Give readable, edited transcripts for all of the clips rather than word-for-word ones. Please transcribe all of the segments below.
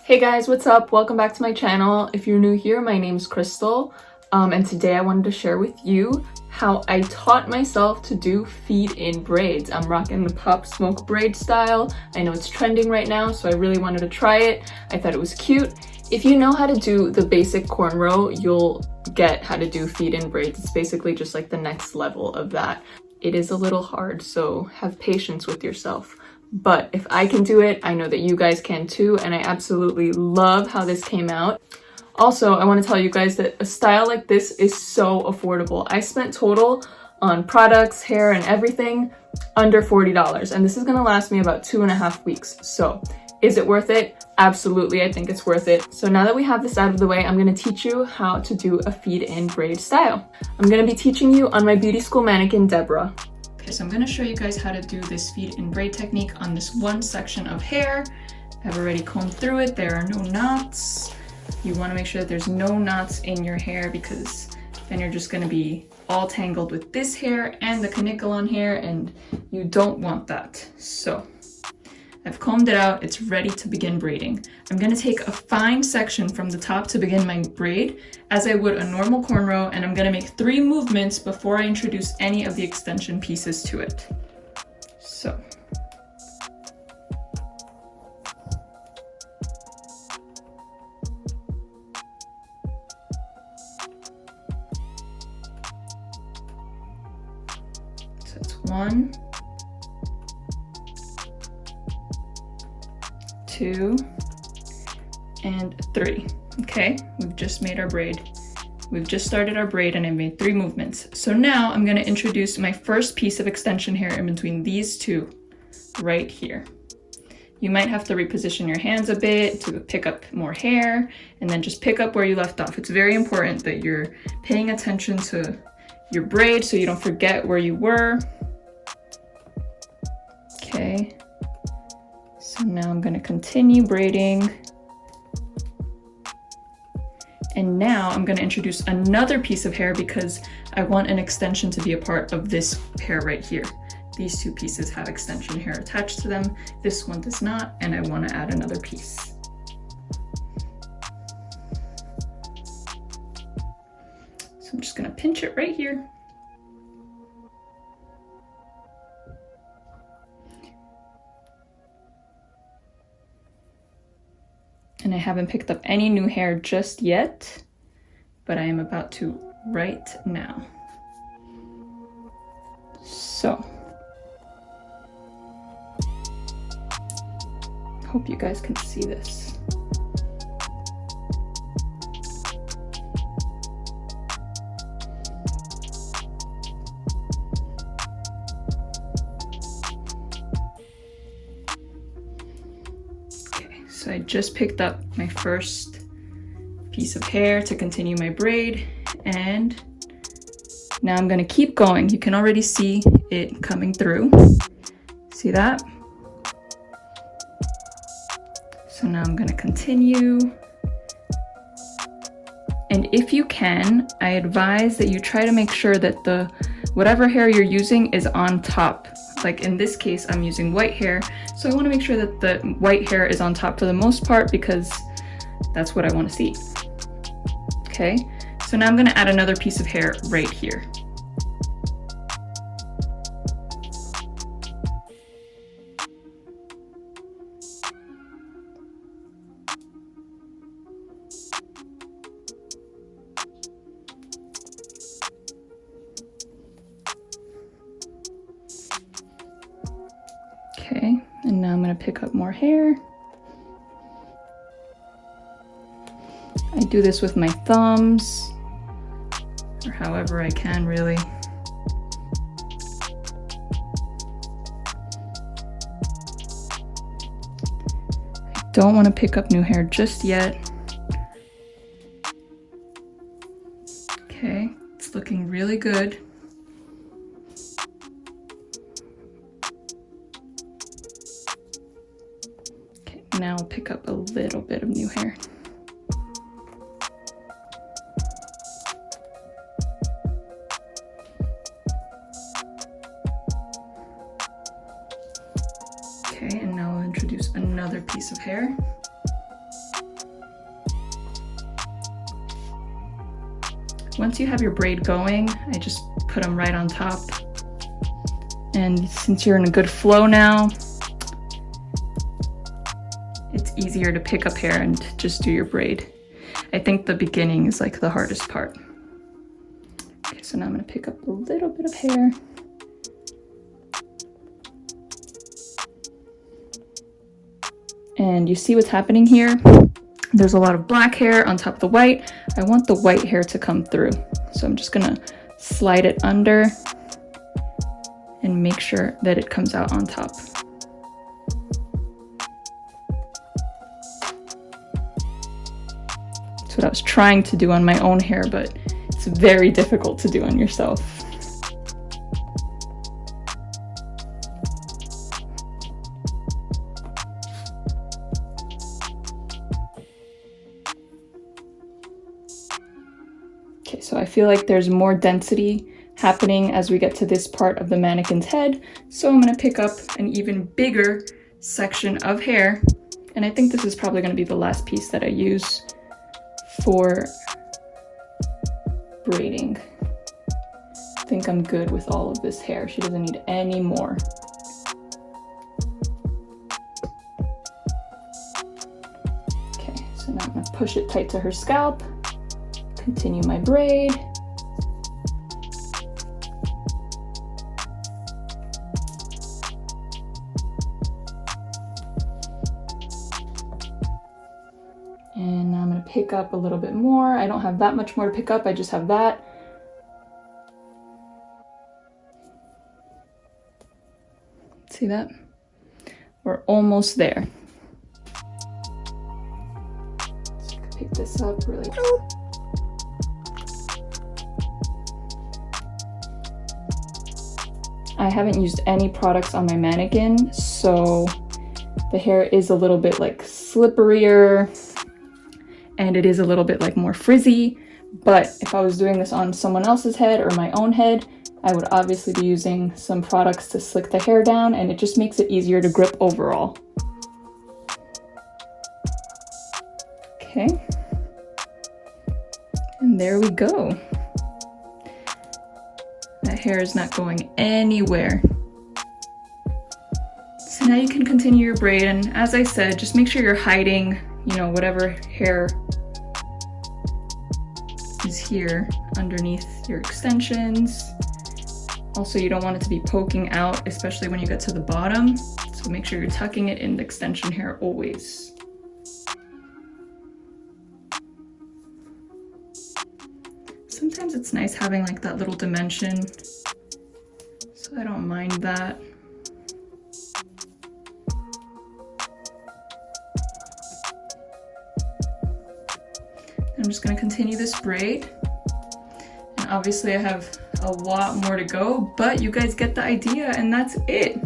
Hey guys, what's up? Welcome back to my channel. If you're new here, my name's Crystal, and today I wanted to share with you how I taught myself to do feed-in braids. I'm rocking the Pop Smoke braid style. I know it's trending right now, so I really wanted to try it. I thought it was cute. If you know how to do the basic cornrow, you'll get how to do feed-in braids. It's basically just like the next level of that. It is a little hard, so have patience with yourself. But if I can do it, I know that you guys can too, and I absolutely love how this came out. Also, I want to tell you guys that a style like this is so affordable. I spent total on products, hair, and everything under $40, and this is going to last me about 2.5 weeks. So is it worth it? Absolutely, I think it's worth it. So now that we have this out of the way, I'm going to teach you how to do a feed-in braid style. I'm going to be teaching you on my beauty school mannequin, Deborah. Okay, so I'm going to show you guys how to do this feed-in braid technique on this one section of hair. I've already combed through it. There are no knots. You want to make sure that there's no knots in your hair because then you're just going to be all tangled with this hair and the caniculon hair, and you don't want that. So I've combed it out. It's ready to begin braiding. I'm going to take a fine section from the top to begin my braid as I would a normal cornrow, and I'm going to make 3 movements before I introduce any of the extension pieces to it. So it's 1, 2, and 3. Okay, we've just made our braid. We've just started our braid and I made 3 movements. So now I'm going to introduce my first piece of extension hair in between these 2 right here. You might have to reposition your hands a bit to pick up more hair and then just pick up where you left off. It's very important that you're paying attention to your braid so you don't forget where you were. Okay. So now I'm going to continue braiding. And now I'm going to introduce another piece of hair because I want an extension to be a part of this hair right here. These 2 pieces have extension hair attached to them. This one does not, and I want to add another piece. So I'm just going to pinch it right here. And I haven't picked up any new hair just yet, but I am about to right now. So, hope you guys can see this. So I just picked up my first piece of hair to continue my braid, and now I'm going to keep going. You can already see it coming through. See that? So now I'm going to continue. And if you can, I advise that you try to make sure that whatever hair you're using is on top. Like in this case, I'm using white hair, so I want to make sure that the white hair is on top for the most part because that's what I want to see. Okay, so now I'm going to add another piece of hair right here. Okay, and now I'm going to pick up more hair. I do this with my thumbs, or however I can really. I don't want to pick up new hair just yet. Okay, it's looking really good. Now I'll pick up a little bit of new hair. Okay, and now I'll introduce another piece of hair. Once you have your braid going, I just put them right on top. And since you're in a good flow now, it's easier to pick up hair and just do your braid. I think the beginning is like the hardest part. Okay, so now I'm gonna pick up a little bit of hair. And you see what's happening here? There's a lot of black hair on top of the white. I want the white hair to come through. So I'm just gonna slide it under and make sure that it comes out on top. That's what I was trying to do on my own hair, but it's very difficult to do on yourself. Okay, so I feel like there's more density happening as we get to this part of the mannequin's head. So I'm gonna pick up an even bigger section of hair. And I think this is probably gonna be the last piece that I use for braiding. I think I'm good with all of this hair. She doesn't need any more. Okay, so now I'm gonna push it tight to her scalp. Continue my braid. And now I'm going to pick up a little bit more. I don't have that much more to pick up, I just have that. See that? We're almost there. So pick this up really quick. I haven't used any products on my mannequin, so the hair is a little bit like slipperier and it is a little bit like more frizzy, but if I was doing this on someone else's head or my own head, I would obviously be using some products to slick the hair down, and it just makes it easier to grip overall. Okay, and there we go. That hair is not going anywhere. So now you can continue your braid, and as I said, just make sure you're hiding, you know, whatever hair is here underneath your extensions. Also, you don't want it to be poking out, especially when you get to the bottom. So make sure you're tucking it in the extension hair always. Sometimes it's nice having like that little dimension, so I don't mind that. I'm just going to continue this braid, and obviously I have a lot more to go, but you guys get the idea, and that's it.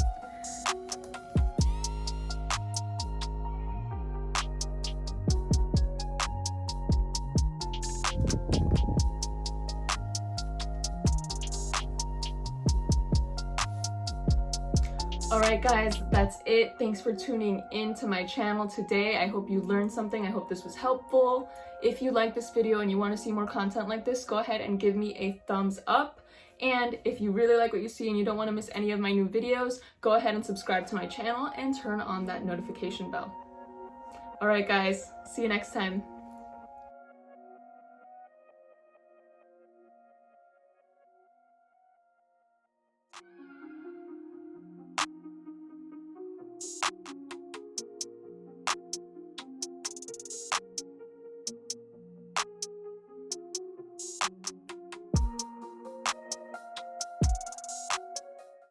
Alright guys, that's it. Thanks for tuning in to my channel today. I hope you learned something. I hope this was helpful. If you like this video and you want to see more content like this, go ahead and give me a thumbs up. And if you really like what you see and you don't want to miss any of my new videos, go ahead and subscribe to my channel and turn on that notification bell. Alright guys, see you next time.